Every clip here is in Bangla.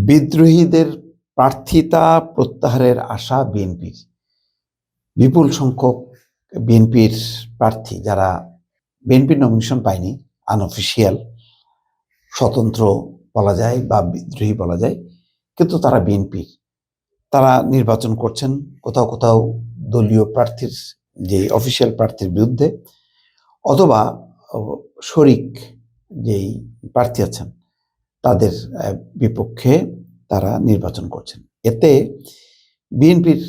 বিদ্রোহীদের প্রার্থিতা প্রত্যাহারের আশা বিএনপির। বিপুল সংখ্যক বিএনপির প্রার্থী যারা বিএনপির নমিনেশন পায়নি, আনঅফিসিয়াল, স্বতন্ত্র বলা যায় বা বিদ্রোহী বলা যায়, কিন্তু তারা বিএনপির, তারা নির্বাচন করছেন কোথাও কোথাও দলীয় প্রার্থীর, যে অফিসিয়াল প্রার্থীর বিরুদ্ধে, অথবা শরিক যেই প্রার্থী আছেন তাদের বিপক্ষে তারা নির্বাচন করছেন। এতে বিএনপির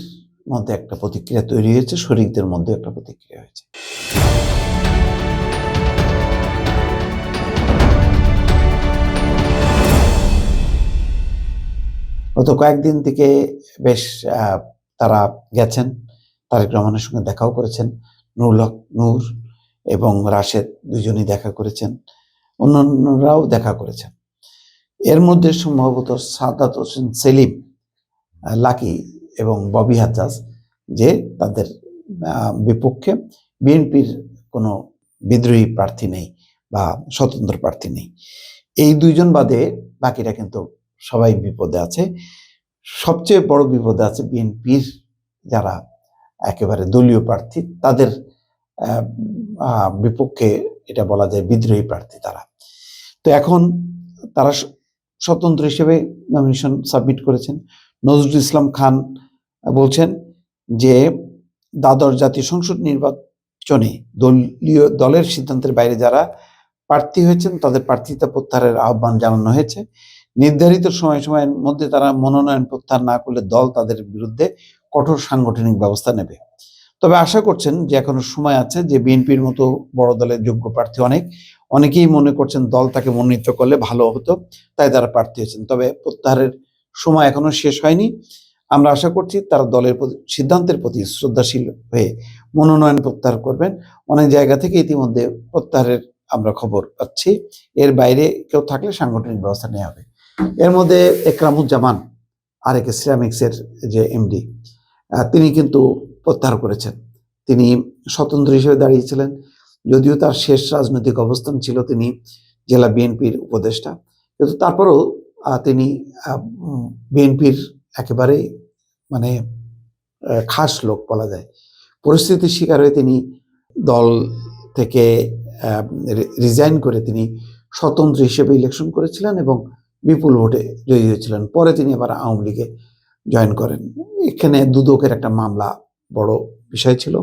মধ্যে একটা প্রতিক্রিয়া তৈরি হয়েছে, শরিকদের মধ্যে একটা প্রতিক্রিয়া হয়েছে। গত কয়েকদিন থেকে বেশ তারা গেছেন, তারেক রহমানের সঙ্গে দেখাও করেছেন, নুরুল হক নূর এবং রাশেদ দুজনই দেখা করেছেন, অন্যান্যরাও দেখা করেছেন। এর মধ্যে সম্ভবত সাদাত হোসেন সেলিম, লাকি এবং ববি হাজ্জাজ, যে তাদের বিপক্ষে বিএনপির কোনো বিদ্রোহী প্রার্থী নেই বা স্বতন্ত্র প্রার্থী নেই। এই দুইজন বাদে বাকিরা কিন্তু সবাই বিপদে আছে। সবচেয়ে বড় বিপদে আছে বিএনপির যারা একেবারে দলীয় প্রার্থী, তাদের বিপক্ষে এটা বলা যায় বিদ্রোহী প্রার্থী তারা। তো এখন তারা স্বতন্ত্র হিসেবে নমিনেশন সাবমিট করেছেন। নজরুল ইসলাম খান বলছেন যে দ্বাদশ জাতীয় সংসদ নির্বাচনে দলের সিদ্ধান্তের বাইরে যারা প্রার্থী হয়েছেন তাদের প্রার্থিতা প্রত্যাহারের আহ্বান জানানো হয়েছে। নির্ধারিত সময়ের মধ্যে তারা মনোনয়ন প্রত্যাহার না করলে দল তাদের বিরুদ্ধে কঠোর সাংগঠনিক ব্যবস্থা নেবে। তবে আশা করছেন যে এখনো সময় আছে, যে বিএনপির মতো বড় দলের যোগ্য প্রার্থী অনেকেই মনে করছেন দল তাকে মনোনীত করলে ভালো হতো, তাই তারা প্রার্থী হয়েছেন। তবে প্রত্যাহারের সময় এখনো শেষ হয়নি। আমরা আশা করছি তারা দলের সিদ্ধান্তের প্রতি শ্রদ্ধাশীল হয়ে মনোনয়ন প্রত্যাহার করবেন। অনেক জায়গা থেকে ইতিমধ্যে প্রত্যাহারের আমরা খবর পাচ্ছি। এর বাইরে কেউ থাকলে সাংগঠনিক ব্যবস্থা নেওয়া হবে। এর মধ্যে একরামুজ্জামান, আরেক সিরামিক্সের যে এমডি, তিনি কিন্তু প্রত্যাহার করেছেন। তিনি স্বতন্ত্র হিসেবে দাঁড়িয়েছিলেন, যদিও তার শেষ রাজনৈতিক অবস্থান ছিল তিনি জেলা বিএনপির উপদেষ্টা, কিন্তু তারপরেও তিনি বিএনপির একেবারে মানে খাস লোক বলা যায়। পরিস্থিতির শিকার হয়ে তিনি দল থেকে রিজাইন করে তিনি স্বতন্ত্র হিসেবে ইলেকশন করেছিলেন এবং বিপুল ভোটে জয়ী হয়েছিলেন। পরে তিনি আবার আওয়ামী লীগে জয়েন করেন। এখানে দুদকের একটা মামলা বড় বিষয় ছিল।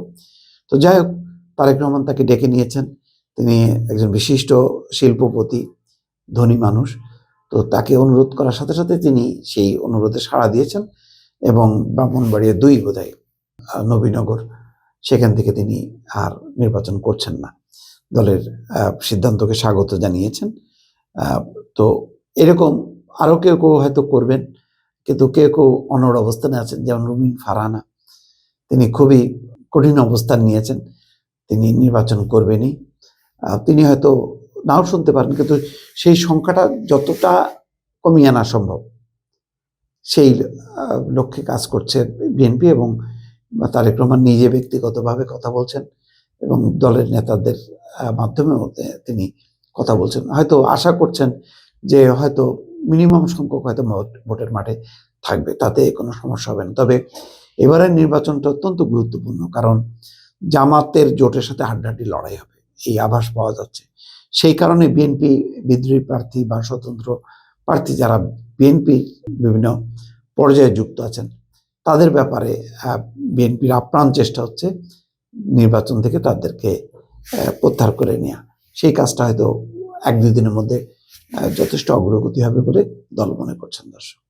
তো যাই হোক, তারেক রহমান তাকে ডেকে নিয়েছেন। তিনি একজন বিশিষ্ট শিল্পপতি, ধনী মানুষ। তো তাকে অনুরোধ করার সাথে সাথে তিনি সেই অনুরোধে সাড়া দিয়েছেন এবং ব্রাহ্মণবাড়িয়া 2 বোধহয় নবীনগর, সেখান থেকে তিনি আর নির্বাচন করছেন না, দলের সিদ্ধান্তকে স্বাগত জানিয়েছেন। তো এরকম আরও কেউ কেউ হয়তো করবেন, কিন্তু কেউ কেউ অনড় অবস্থানে আছেন, যেমন রুমিন ফারহানা। তিনি খুবই কঠিন অবস্থান নিয়েছেন, তিনি নির্বাচন করবেনই। তিনি হয়তো নাও শুনতে পারেন, কিন্তু সেই সংখ্যাটা যতটা কমিয়ে আনা সম্ভব সেই লক্ষ্যে কাজ করছে বিএনপি, এবং তারেক রহমান নিজে ব্যক্তিগতভাবে কথা বলছেন এবং দলের নেতাদের মাধ্যমেও তিনি কথা বলছেন। হয়তো আশা করছেন যে হয়তো মিনিমাম সংখ্যক হয়তো ভোটের মাঠে থাকবে, তাতে কোনো সমস্যা হবে না। তবে এবারের নির্বাচনটা অত্যন্ত গুরুত্বপূর্ণ, কারণ জামাতের জোটের সাথে হাড্ডাহাড্ডি লড়াই হবে, এই আভাস পাওয়া যাচ্ছে। সেই কারণে বিএনপি বিদ্রোহী প্রার্থী বা স্বতন্ত্র প্রার্থী যারা বিএনপি বিভিন্ন পর্যায়ে যুক্ত আছেন, তাদের ব্যাপারে বিএনপির আপ্রাণ চেষ্টা হচ্ছে নির্বাচন থেকে তাদেরকে প্রত্যাহার করে নেওয়া। সেই কাজটা হয়তো 1-2 দিনের মধ্যে যথেষ্ট অগ্রগতি হবে বলে দল মনে করছেন। দর্শক।